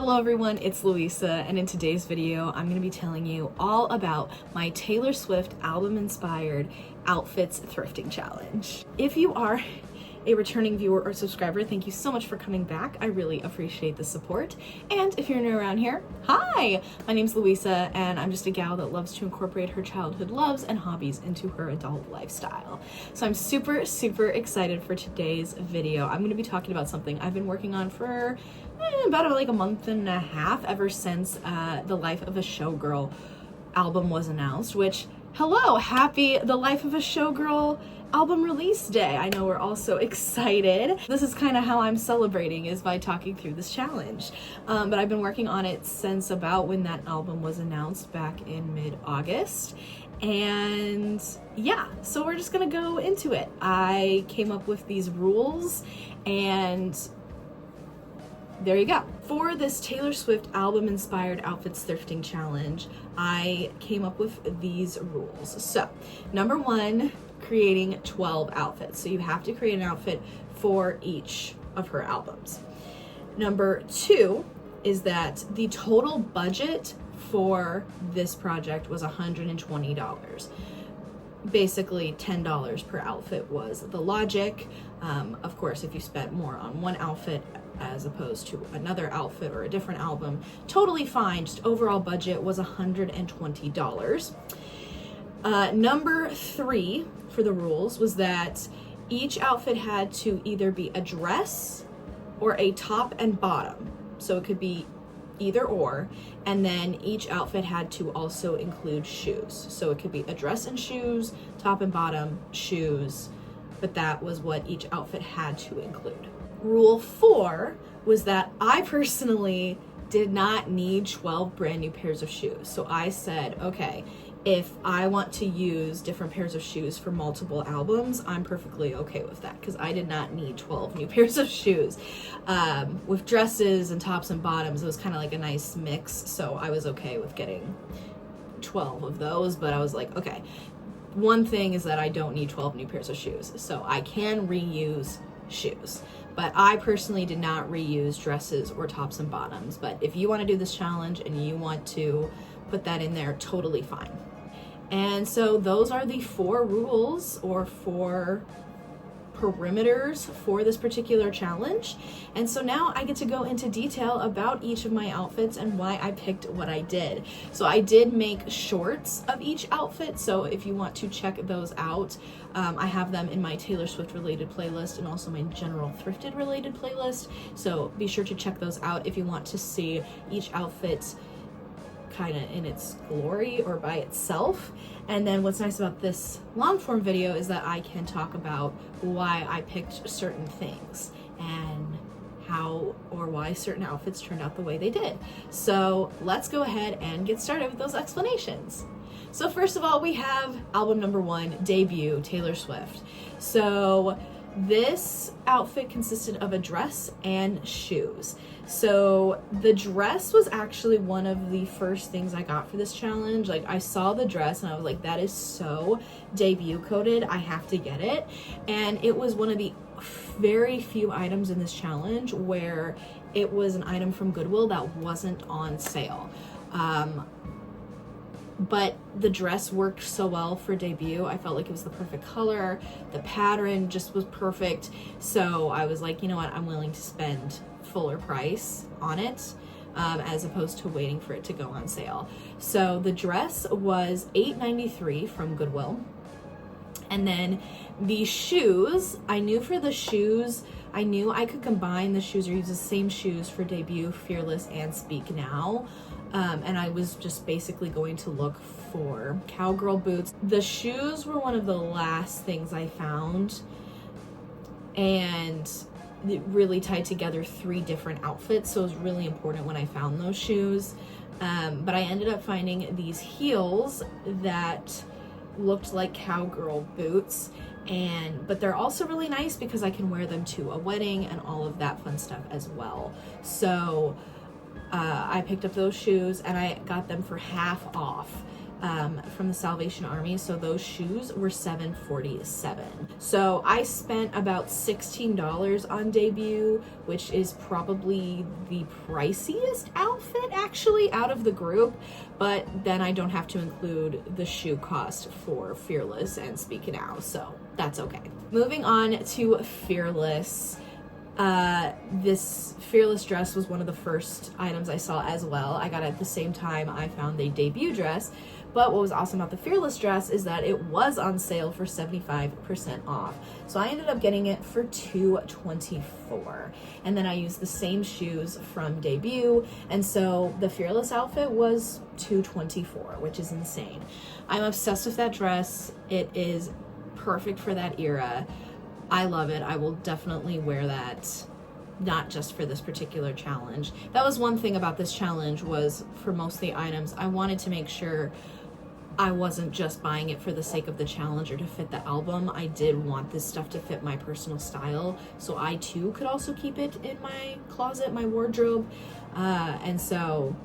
Hello everyone, it's Louisa, and in today's video, I'm going to be telling you all about my Taylor Swift album-inspired outfits thrifting challenge. If you are a returning viewer or subscriber, thank you so much for coming back. I really appreciate the support. And if you're new around here, hi! My name's Louisa, and I'm just a gal that loves to incorporate her childhood loves and hobbies into her adult lifestyle. So I'm super, super excited for today's video. I'm going to be talking about something I've been working on for about like a month and a half, ever since The Life of a Showgirl album was announced, which, hello, happy The Life of a Showgirl album release day. I know we're all so excited. This is kind of how I'm celebrating, is by talking through this challenge. But I've been working on it since about when that album was announced back in mid-August. And yeah, so we're just gonna go into it. I came up with these rules, and there you go. For this Taylor Swift album-inspired outfits thrifting challenge, I came up with these rules. So, number one, creating 12 outfits. So you have to create an outfit for each of her albums. Number two is that the total budget for this project was $120. Basically $10 per outfit was the logic. Of course, if you spent more on one outfit as opposed to another outfit or a different album, totally fine. Just overall budget was $120. Number three for the rules was that each outfit had to either be a dress or a top and bottom. So it could be either or, and then each outfit had to also include shoes. So it could be a dress and shoes, top and bottom, shoes, but that was what each outfit had to include. Rule 4 was that I personally did not need 12 brand new pairs of shoes. So I said, okay, if I want to use different pairs of shoes for multiple albums, I'm perfectly okay with that, because I did not need 12 new pairs of shoes. With dresses and tops and bottoms, it was kind of like a nice mix, so I was okay with getting 12 of those, but I was like, okay, one thing is that I don't need 12 new pairs of shoes, so I can reuse shoes. But I personally did not reuse dresses or tops and bottoms. But if you want to do this challenge and you want to put that in there, totally fine. And so those are the 4 rules, or 4 perimeters for this particular challenge. And so now I get to go into detail about each of my outfits and why I picked what I did. So I did make shorts of each outfit, so if you want to check those out, I have them in my Taylor Swift related playlist and also my general thrifted related playlist, so be sure to check those out if you want to see each outfit kind of in its glory or by itself. And then what's nice about this long form video is that I can talk about why I picked certain things and how or why certain outfits turned out the way they did. So let's go ahead and get started with those explanations. So first of all, we have album number 1, Debut, Taylor Swift. So this outfit consisted of a dress and shoes. So the dress was actually one of the first things I got for this challenge. Like, I saw the dress and I was like, that is so debut coded, I have to get it. And it was one of the very few items in this challenge where it was an item from Goodwill that wasn't on sale. But the dress worked so well for debut. I felt like it was the perfect color. The pattern just was perfect. So I was like, you know what, I'm willing to spend fuller price on it, as opposed to waiting for it to go on sale. So the dress was $8.93 from Goodwill. And then the shoes, I knew for the shoes, I knew I could combine the shoes or use the same shoes for Debut, Fearless, and Speak Now. And I was just basically going to look for cowgirl boots. The shoes were one of the last things I found, and it really tied together 3 different outfits, so it was really important when I found those shoes. But I ended up finding these heels that looked like cowgirl boots, but they're also really nice because I can wear them to a wedding and all of that fun stuff as well. So I picked up those shoes and I got them for half off from the Salvation Army. So those shoes were $7.47. So I spent about $16 on debut, which is probably the priciest outfit actually out of the group, but then I don't have to include the shoe cost for Fearless and Speak Now, so that's okay. Moving on to Fearless. This Fearless dress was one of the first items I saw as well. I got it at the same time I found the debut dress, but what was awesome about the Fearless dress is that it was on sale for 75% off. So I ended up getting it for $224, and then I used the same shoes from debut, and so the Fearless outfit was $224, which is insane. I'm obsessed with that dress. It is perfect for that era. I love it. I will definitely wear that, not just for this particular challenge. That was one thing about this challenge, was for most of the items, I wanted to make sure I wasn't just buying it for the sake of the challenge or to fit the album. I did want this stuff to fit my personal style, so I too could also keep it in my closet, my wardrobe. And so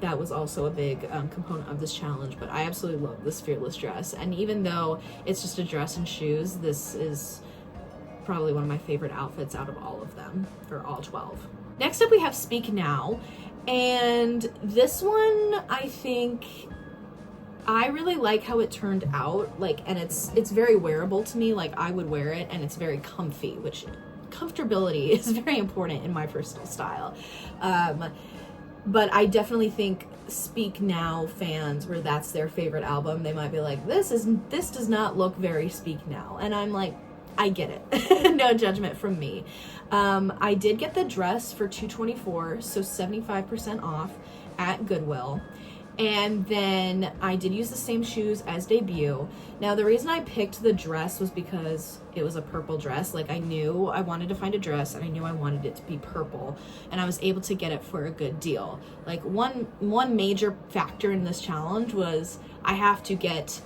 that was also a big component of this challenge. But I absolutely love this Fearless dress. And even though it's just a dress and shoes, this is probably one of my favorite outfits out of all of them, or all 12. Next up we have Speak Now, and this one I think I really like how it turned out, like, and it's very wearable to me. Like, I would wear it, and it's very comfy, which comfortability is very important in my personal style. But I definitely think Speak Now fans, where that's their favorite album, they might be like, this does not look very Speak Now, and I'm like, I get it. No judgment from me. I did get the dress for $224, so 75% off at Goodwill. And then I did use the same shoes as debut. Now, the reason I picked the dress was because it was a purple dress. Like, I knew I wanted to find a dress, and I knew I wanted it to be purple, and I was able to get it for a good deal. Like, one major factor in this challenge was I have to get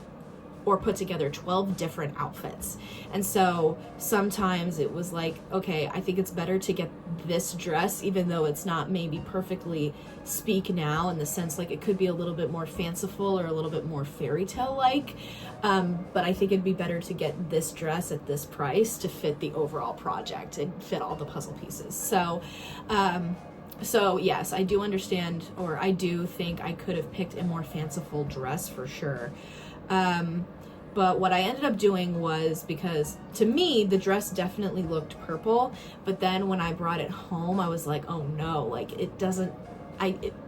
or put together 12 different outfits. And so sometimes it was like, okay, I think it's better to get this dress, even though it's not maybe perfectly Speak Now, in the sense like it could be a little bit more fanciful or a little bit more fairy tale like. But I think it'd be better to get this dress at this price to fit the overall project and fit all the puzzle pieces. So yes, I do understand, or I do think I could have picked a more fanciful dress for sure. But what I ended up doing was, because to me the dress definitely looked purple, but then when I brought it home I was like, oh no, like it doesn't,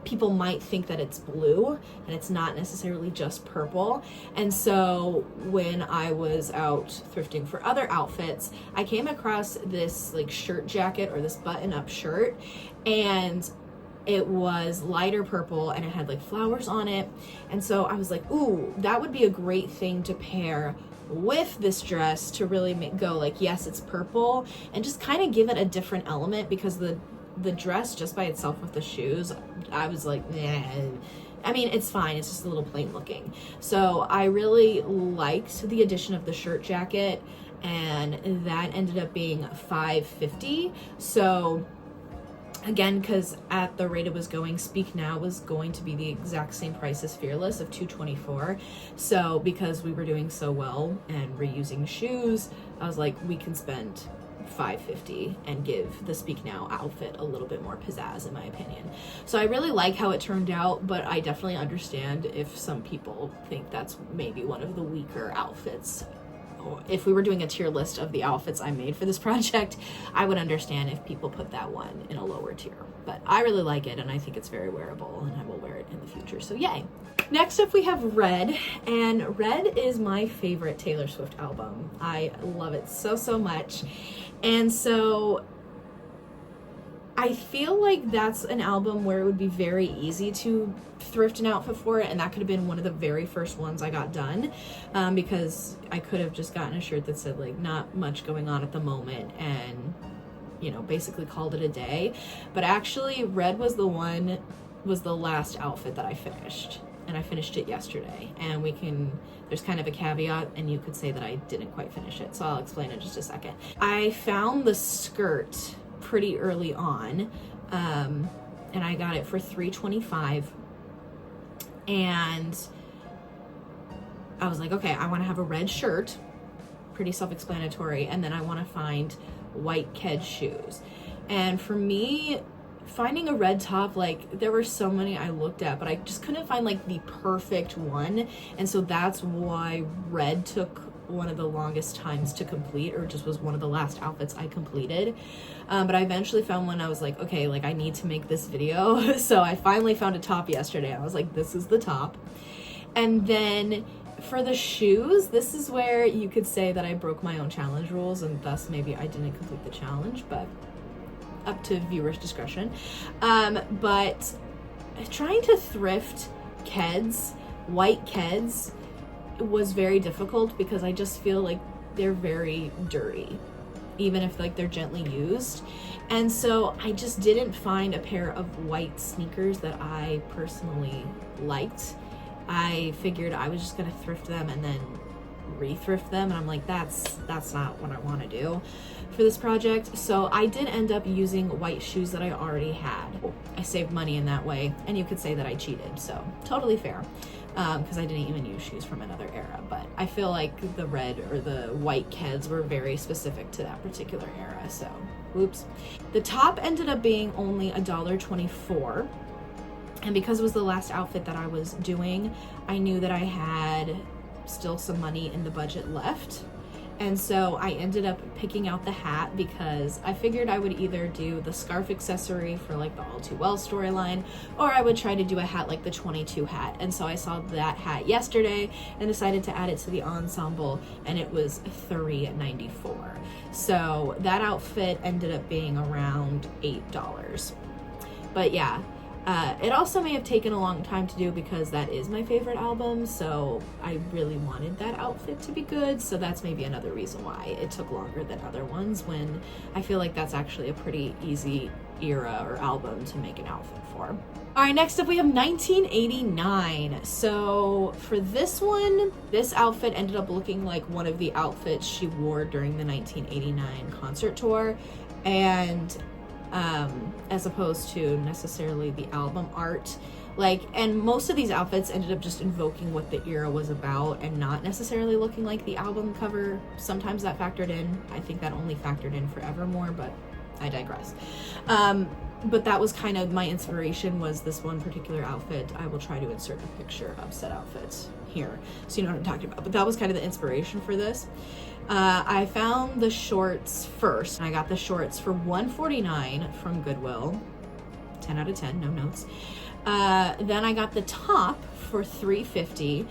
people might think that it's blue, and it's not necessarily just purple. And so when I was out thrifting for other outfits, I came across this like shirt jacket, or this button-up shirt, and it was lighter purple, and it had like flowers on it. And so I was like, ooh, that would be a great thing to pair with this dress to really go like, yes, it's purple, and just kind of give it a different element, because the dress just by itself with the shoes, I was like, nah. I mean, it's fine, it's just a little plain looking. So I really liked the addition of the shirt jacket, and that ended up being $5.50. So again, because at the rate it was going, Speak Now was going to be the exact same price as Fearless of $224. So because we were doing so well and reusing shoes, I was like, we can spend $5.50 and give the Speak Now outfit a little bit more pizzazz, in my opinion. So I really like how it turned out, but I definitely understand if some people think that's maybe one of the weaker outfits. If we were doing a tier list of the outfits I made for this project, I would understand if people put that one in a lower tier. But I really like it, and I think it's very wearable, and I will wear it in the future, so yay. Next up we have Red, and Red is my favorite Taylor Swift album. I love it so much. And so I feel like that's an album where it would be very easy to thrift an outfit for it, and that could have been one of the very first ones I got done, because I could have just gotten a shirt that said like not much going on at the moment, and you know, basically called it a day. But actually Red was the last outfit that I finished, and I finished it yesterday. And there's kind of a caveat, and you could say that I didn't quite finish it, so I'll explain in just a second. I found the skirt pretty early on, and I got it for $325, and I was like, okay, I want to have a red shirt, pretty self-explanatory, and then I want to find white ked shoes. And for me, finding a red top, like, there were so many I looked at, but I just couldn't find like the perfect one. And so that's why red took one of the longest times to complete, or just was one of the last outfits I completed. But I eventually found one. I was like, okay, like I need to make this video. So I finally found a top yesterday. I was like, this is the top. And then for the shoes, this is where you could say that I broke my own challenge rules, and thus maybe I didn't complete the challenge, but up to viewers' discretion. But trying to thrift keds, white keds, was very difficult because I just feel like they're very dirty, even if like they're gently used. And so I just didn't find a pair of white sneakers that I personally liked. I figured I was just gonna thrift them and then re-thrift them, and I'm like, that's not what I want to do for this project. So I did end up using white shoes that I already had. I saved money in that way, and you could say that I cheated, so totally fair, because I didn't even use shoes from another era. But I feel like the red or the white keds were very specific to that particular era, so whoops. The top ended up being only $1.24, and because it was the last outfit that I was doing, I knew that I had still some money in the budget left. And so I ended up picking out the hat because I figured I would either do the scarf accessory for like the All Too Well storyline, or I would try to do a hat like the 22 hat. And so I saw that hat yesterday and decided to add it to the ensemble, and it was $3.94. So that outfit ended up being around $8. But yeah, it also may have taken a long time to do because that is my favorite album, so I really wanted that outfit to be good, so that's maybe another reason why it took longer than other ones, when I feel like that's actually a pretty easy era or album to make an outfit for. Alright, next up we have 1989. So for this one, this outfit ended up looking like one of the outfits she wore during the 1989 concert tour, and as opposed to necessarily the album art. Like, and most of these outfits ended up just invoking what the era was about and not necessarily looking like the album cover. Sometimes that factored in. I think that only factored in for Evermore, but I digress. But that was kind of my inspiration, was this one particular outfit. I will try to insert a picture of said outfit here so you know what I'm talking about. But that was kind of the inspiration for this. I found the shorts first, and I got the shorts for $149 from Goodwill. 10 out of 10, no notes. Then I got the top for $3.50,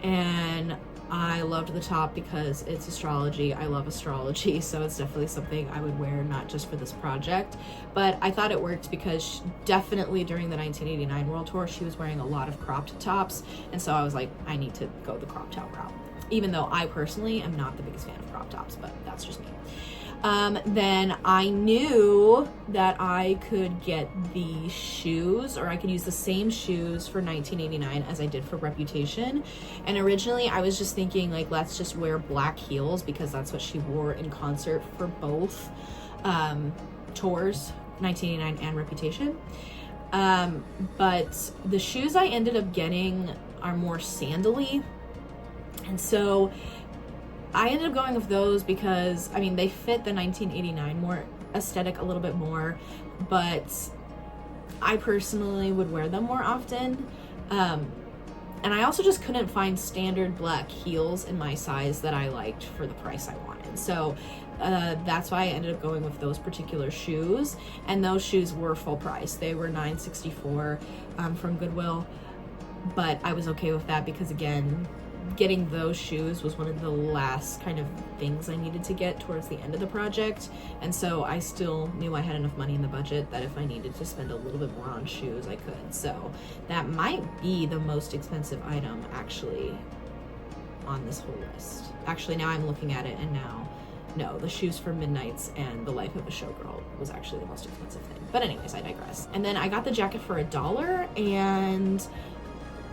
and I loved the top because it's astrology. I love astrology, so it's definitely something I would wear, not just for this project. But I thought it worked because definitely during the 1989 World Tour, she was wearing a lot of cropped tops, and so I was like, I need to go the crop top route. Even though I personally am not the biggest fan of crop tops, but that's just me. Then I knew that I could get the shoes, or I could use the same shoes for 1989 as I did for Reputation. And originally I was just thinking, like, let's just wear black heels because that's what she wore in concert for both tours, 1989 and Reputation. But the shoes I ended up getting are more sandally. And so I ended up going with those because, I mean, they fit the 1989 more aesthetic a little bit more, but I personally would wear them more often. And I also just couldn't find standard black heels in my size that I liked for the price I wanted. So that's why I ended up going with those particular shoes. And those shoes were full price. They were $9.64 from Goodwill. But I was okay with that because, again, getting those shoes was one of the last kind of things I needed to get towards the end of the project. And so I still knew I had enough money in the budget that if I needed to spend a little bit more on shoes, I could. So that might be the most expensive item actually on this whole list. Actually, now I'm looking at it, and now, no, the shoes for Midnights and The Life of a Showgirl was actually the most expensive thing. But anyways, I digress. And then I got the jacket for $1, and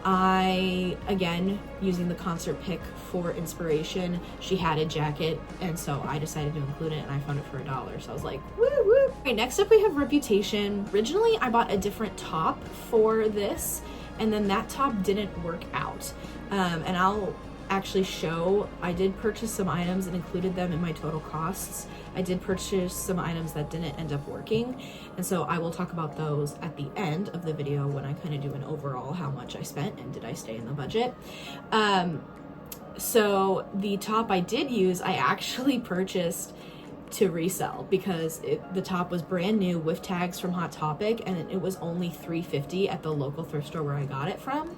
I, again, using the concert pick for inspiration, she had a jacket, and so I decided to include it, and I found it for $1. So I was like, woo woo. Okay, next up we have Reputation. Originally, I bought a different top for this, and then that top didn't work out. And I'll actually show, I did purchase some items and included them in my total costs. I did purchase some items that didn't end up working, and so I will talk about those at the end of the video when I kind of do an overall how much I spent and did I stay in the budget. So the top I did use, I actually purchased to resell because the top was brand new with tags from Hot Topic, and it was only $3.50 at the local thrift store where I got it from.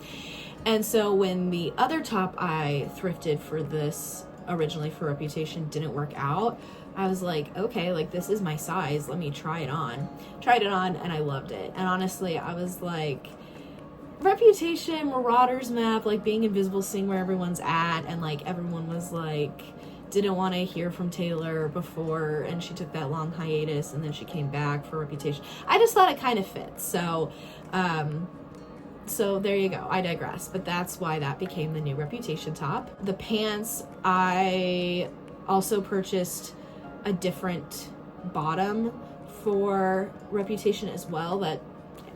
And so when the other top I thrifted for this originally for Reputation didn't work out, I was like, okay, like this is my size, let me try it on. Tried it on and I loved it. And honestly, I was like, Reputation, Marauders map, like being invisible, seeing where everyone's at, and like everyone was like, didn't want to hear from Taylor before, and she took that long hiatus and then she came back for Reputation. I just thought it kind of fit. So there you go. I digress, but that's why that became the new Reputation top. The pants, I also purchased a different bottom for Reputation as well, that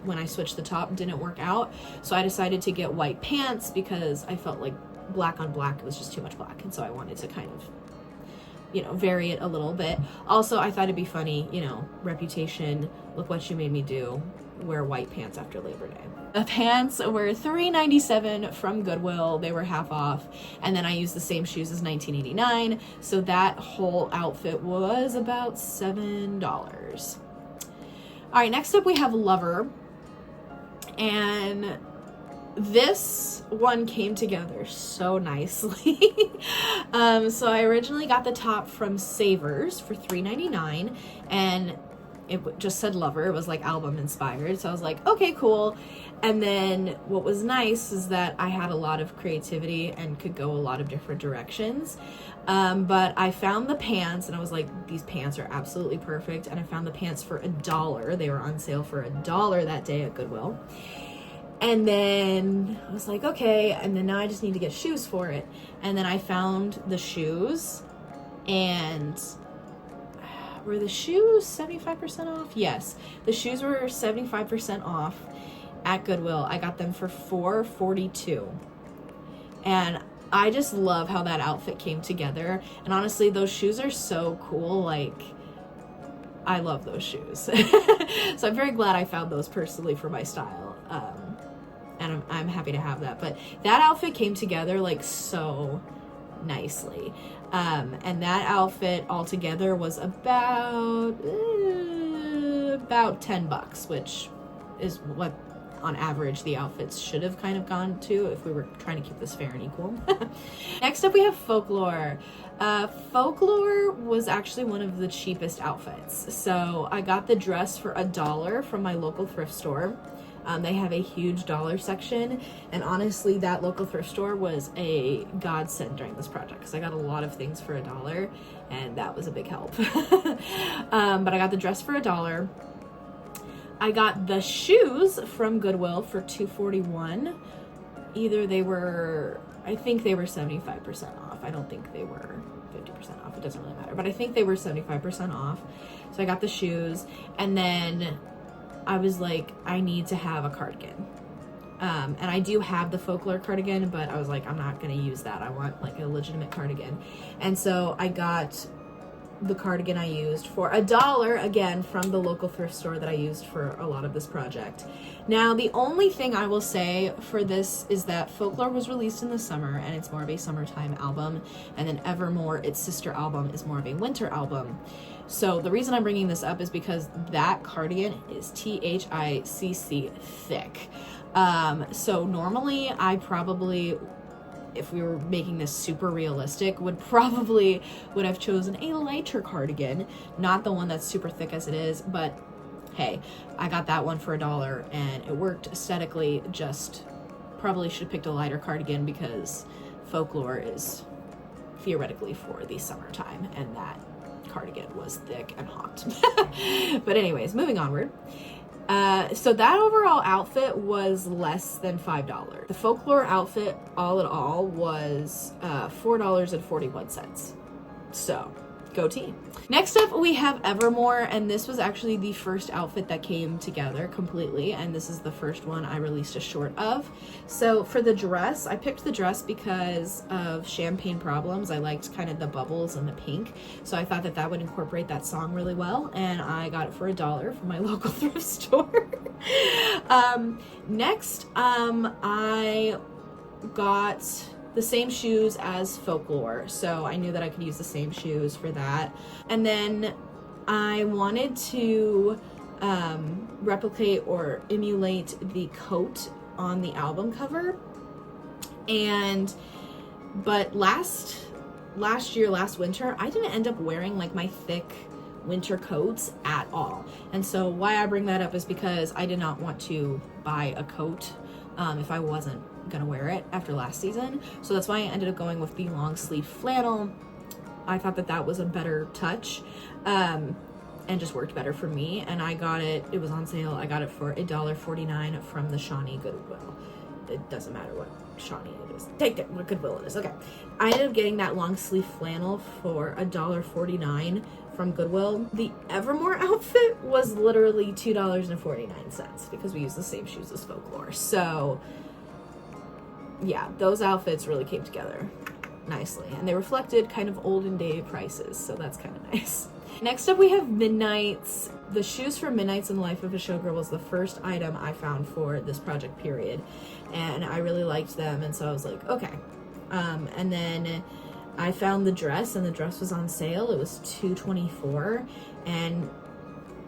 when I switched the top didn't work out. So I decided to get white pants because I felt like black on black was just too much black, and so I wanted to kind of, you know, vary it a little bit. Also, I thought it'd be funny, you know, Reputation, look what you made me do, wear white pants after Labor Day. The pants were $3.97 from Goodwill. They were half off, and then I used the same shoes as $19.89, so that whole outfit was about $7. All right, next up we have Lover, and this one came together so nicely. So I originally got the top from Savers for $3.99, and it just said Lover. It was like album inspired, so I was like, okay, cool. And then what was nice is that I had a lot of creativity and could go a lot of different directions. But I found the pants and I was like, these pants are absolutely perfect. And I found the pants for $1. They were on sale for $1 that day at Goodwill. And then I was like, okay, and then now I just need to get shoes for it. And then I found the shoes, and were the shoes 75% off? Yes, the shoes were 75% off at Goodwill. I got them for $4.42. And I just love how that outfit came together. And honestly, those shoes are so cool. Like, I love those shoes. So I'm very glad I found those personally for my style. And I'm happy to have that. But that outfit came together like so nicely. And that outfit altogether was about $10, which is what on average the outfits should have kind of gone to if we were trying to keep this fair and equal. Next up we have Folklore. Folklore was actually one of the cheapest outfits. So I got the dress for $1 from my local thrift store. They have a huge dollar section, and honestly that local thrift store was a godsend during this project because I got a lot of things for $1, and that was a big help. But I got the dress for $1. I got the shoes from Goodwill for $2.41. Either they were, I think they were 75% off. I don't think they were 50% off. It doesn't really matter, but I think they were 75% off. So I got the shoes, and then I was like, I need to have a cardigan. And I do have the Folklore cardigan, but I was like, I'm not going to use that. I want like a legitimate cardigan. And so I got the cardigan I used for $1, again, from the local thrift store that I used for a lot of this project. Now, the only thing I will say for this is that Folklore was released in the summer, and it's more of a summertime album, and then Evermore, its sister album, is more of a winter album. So the reason I'm bringing this up is because that cardigan is THICC thick. So normally I probably, if we were making this super realistic, would have chosen a lighter cardigan, not the one that's super thick as it is, but hey, I got that one for $1 and it worked aesthetically. Just probably should have picked a lighter cardigan because Folklore is theoretically for the summertime, and that cardigan was thick and hot. But anyways, moving onward. So that overall outfit was less than $5. The Folklore outfit, all in all, was $4.41. So goatee. Next up, we have Evermore, and this was actually the first outfit that came together completely, and this is the first one I released a short of. So for the dress, I picked the dress because of Champagne Problems. I liked kind of the bubbles and the pink, so I thought that that would incorporate that song really well, and I got it for $1 from my local thrift store. Next, I got the same shoes as Folklore, so I knew that I could use the same shoes for that. And then I wanted to replicate or emulate the coat on the album cover. But last winter, I didn't end up wearing like my thick winter coats at all. And so why I bring that up is because I did not want to buy a coat if I wasn't gonna wear it after last season. So that's why I ended up going with the long sleeve flannel. I thought that that was a better touch and just worked better for me. And I got it was on sale. I got it for $1.49 from the Shawnee Goodwill. It doesn't matter what Shawnee it is. Take it, what Goodwill it is. Okay. I ended up getting that long sleeve flannel for $1.49 from Goodwill. The Evermore outfit was literally $2.49 because we use the same shoes as Folklore. So yeah, those outfits really came together nicely, and they reflected kind of olden day prices, so that's kind of nice. Next up, we have Midnights. The shoes for Midnights in the Life of a Showgirl was the first item I found for this project period, and I really liked them, and so I was like, okay. And then I found the dress, and the dress was on sale. It was $2.24, and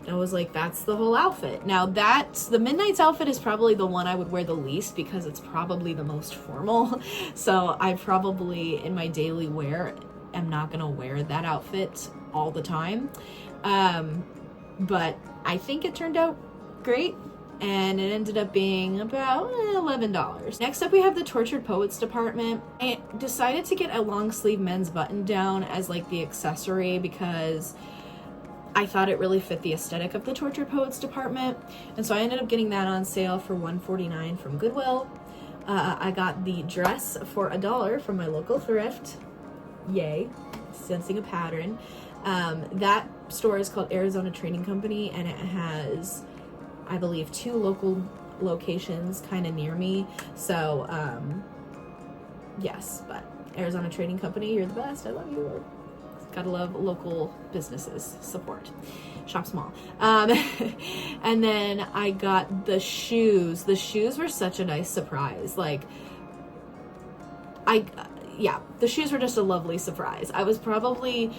I was like, that's the whole outfit. Now the Midnights outfit is probably the one I would wear the least because it's probably the most formal. So I probably, in my daily wear, am not gonna wear that outfit all the time. But I think it turned out great, and it ended up being about $11. Next up, we have the Tortured Poets department. I decided to get a long sleeve men's button down as like the accessory because I thought it really fit the aesthetic of the Tortured Poets department, and so I ended up getting that on sale for $1.49 from Goodwill. I got the dress for $1 from my local thrift. Yay, sensing a pattern. That store is called Arizona Trading Company, and it has, I believe, 2 local locations kind of near me. So yes, but Arizona Trading Company, you're the best. I love you. Gotta love local businesses. Support. Shop small. And then I got the shoes. The shoes were such a nice surprise. Like, the shoes were just a lovely surprise. I probably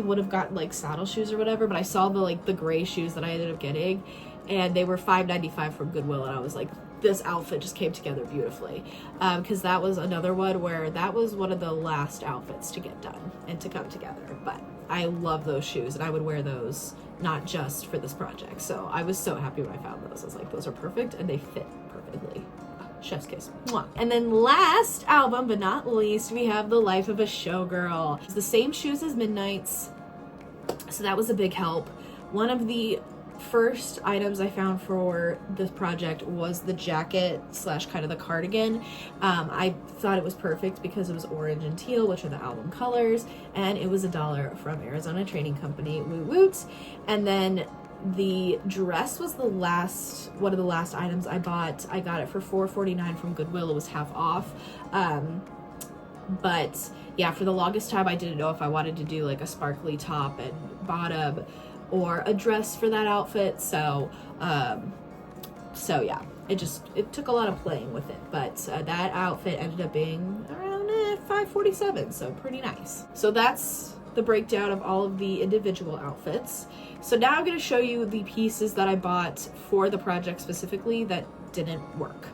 would have gotten like saddle shoes or whatever, but I saw the gray shoes that I ended up getting, and they were $5.95 from Goodwill, and I was like, this outfit just came together beautifully, because that was another one where that was one of the last outfits to get done and to come together. But I love those shoes, and I would wear those not just for this project. So I was so happy when I found those. I was like, those are perfect, and they fit perfectly. Chef's kiss. Mwah. And then last album but not least, we have The Life of a Showgirl. It's the same shoes as Midnights, so that was a big help. One of the first items I found for this project was the jacket / kind of the cardigan. I thought it was perfect because it was orange and teal, which are the album colors, and it was $1 from Arizona Trading Company. Woo woot. And then the dress was one of the last items I bought. I got it for $4.49 from Goodwill. It was half off. But yeah, for the longest time I didn't know if I wanted to do like a sparkly top and bottom or a dress for that outfit. So yeah, it took a lot of playing with it, but that outfit ended up being around $5.47, so pretty nice. So that's the breakdown of all of the individual outfits. So now I'm going to show you the pieces that I bought for the project specifically that didn't work.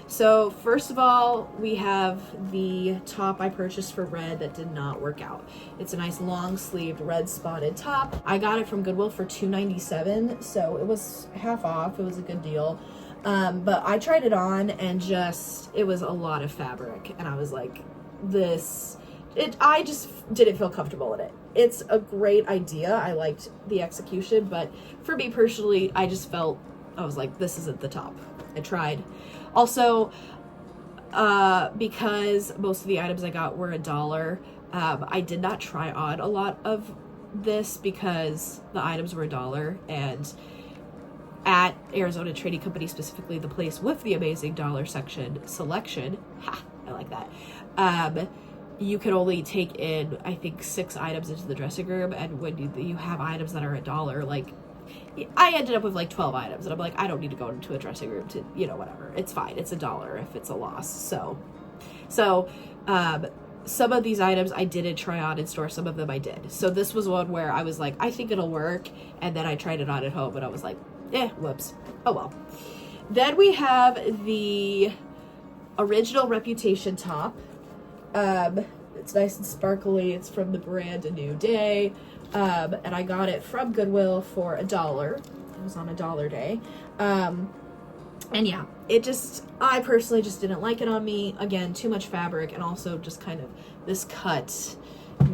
So first of all, we have the top I purchased for red that did not work out. It's a nice long sleeved red spotted top. I got it from Goodwill for $2.97, so it was half off. It was a good deal. But I tried it on and it was a lot of fabric, and I was like, I just didn't feel comfortable in it. It's a great idea. I liked the execution, but for me personally, I was like, this isn't the top. I tried. Also, because most of the items I got were $1, I did not try on a lot of this because the items were $1, and at Arizona Trading Company, specifically the place with the amazing dollar section selection, I like that, you could only take in, I think, 6 items into the dressing room, and when you have items that are $1, like, I ended up with like 12 items, and I'm like, I don't need to go into a dressing room to, you know, whatever, it's fine, it's $1 if it's a loss. So some of these items I didn't try on in store, some of them I did. So this was one where I was like, I think it'll work, and then I tried it on at home, and I was like, whoops, oh well. Then we have the original Reputation top. It's nice and sparkly. It's from the brand A New Day, and I got it from Goodwill for $1. It was on a $1 day. And yeah, I personally just didn't like it on me. Again, too much fabric, and also just kind of this cut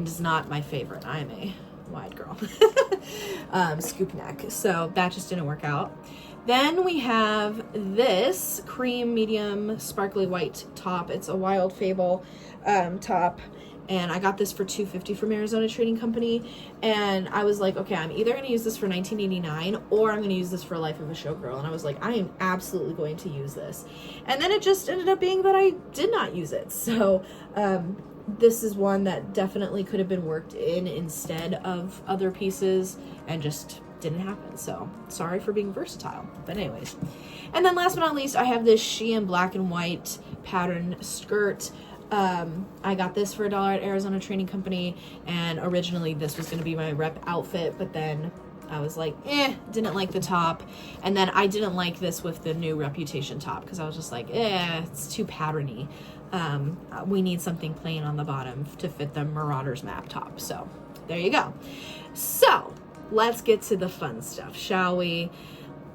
is not my favorite. I am a wide girl. Scoop neck. So that just didn't work out. Then we have this cream medium sparkly white top. It's a Wild Fable top, and I got this for $2.50 from Arizona Trading Company, and I was like, okay, I'm either going to use this for $19.89 or I'm going to use this for Life of a Showgirl, and I was like, I am absolutely going to use this. And then it just ended up being that I did not use it. So this is one that definitely could have been worked in instead of other pieces, and just didn't happen. So sorry for being versatile, but anyways. And then last but not least, I have this Shein black and white pattern skirt. I got this for $1 at Arizona Trading Company, and originally this was going to be my rep outfit, but then I was like, didn't like the top. And then I didn't like this with the new Reputation top, because I was just like, it's too patterny. We need something plain on the bottom to fit the Marauders map top. So there you go. So let's get to the fun stuff, shall we?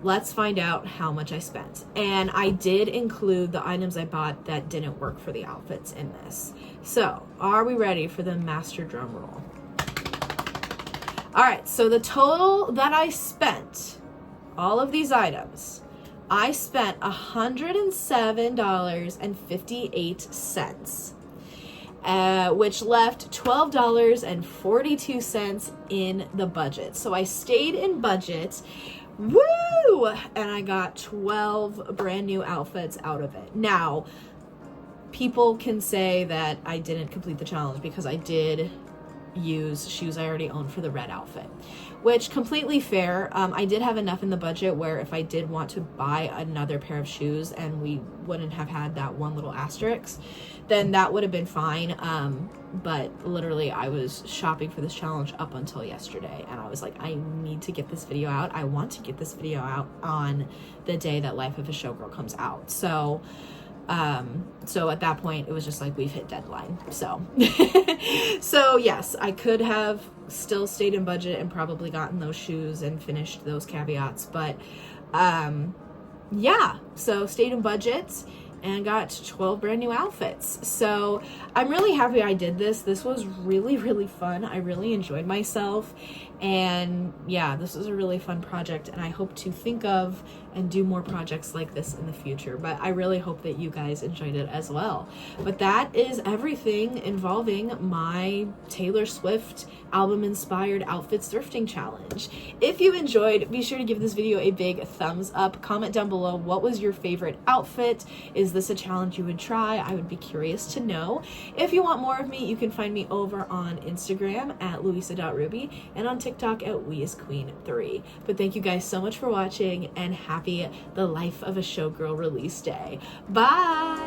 Let's find out how much I spent. And I did include the items I bought that didn't work for the outfits in this. So are we ready for the master drum roll? All right, so the total that I spent, all of these items, I spent $107.58, which left $12.42 in the budget. So I stayed in budget. Woo! And I got 12 brand new outfits out of it. Now, people can say that I didn't complete the challenge because I did use shoes I already owned for the red outfit, which completely fair. I did have enough in the budget where if I did want to buy another pair of shoes and we wouldn't have had that one little asterisk, then that would have been fine. But literally I was shopping for this challenge up until yesterday, and I was like, I need to get this video out. I want to get this video out on the day that Life of a Showgirl comes out. So at that point it was just like, we've hit deadline. So so yes, I could have still stayed in budget and probably gotten those shoes and finished those caveats, but yeah, so stayed in budget and got 12 brand new outfits. So I'm really happy I did this. This was really, really fun. I really enjoyed myself. And yeah, this was a really fun project, and I hope to think of and do more projects like this in the future. But I really hope that you guys enjoyed it as well. But that is everything involving my Taylor Swift album-inspired outfits thrifting challenge. If you enjoyed, be sure to give this video a big thumbs up. Comment down below, what was your favorite outfit? Is this a challenge you would try? I would be curious to know. If you want more of me, you can find me over on Instagram at louisa.ruby and on TikTok at weisqueen3. But thank you guys so much for watching, and happy The Life of a Showgirl release day. Bye!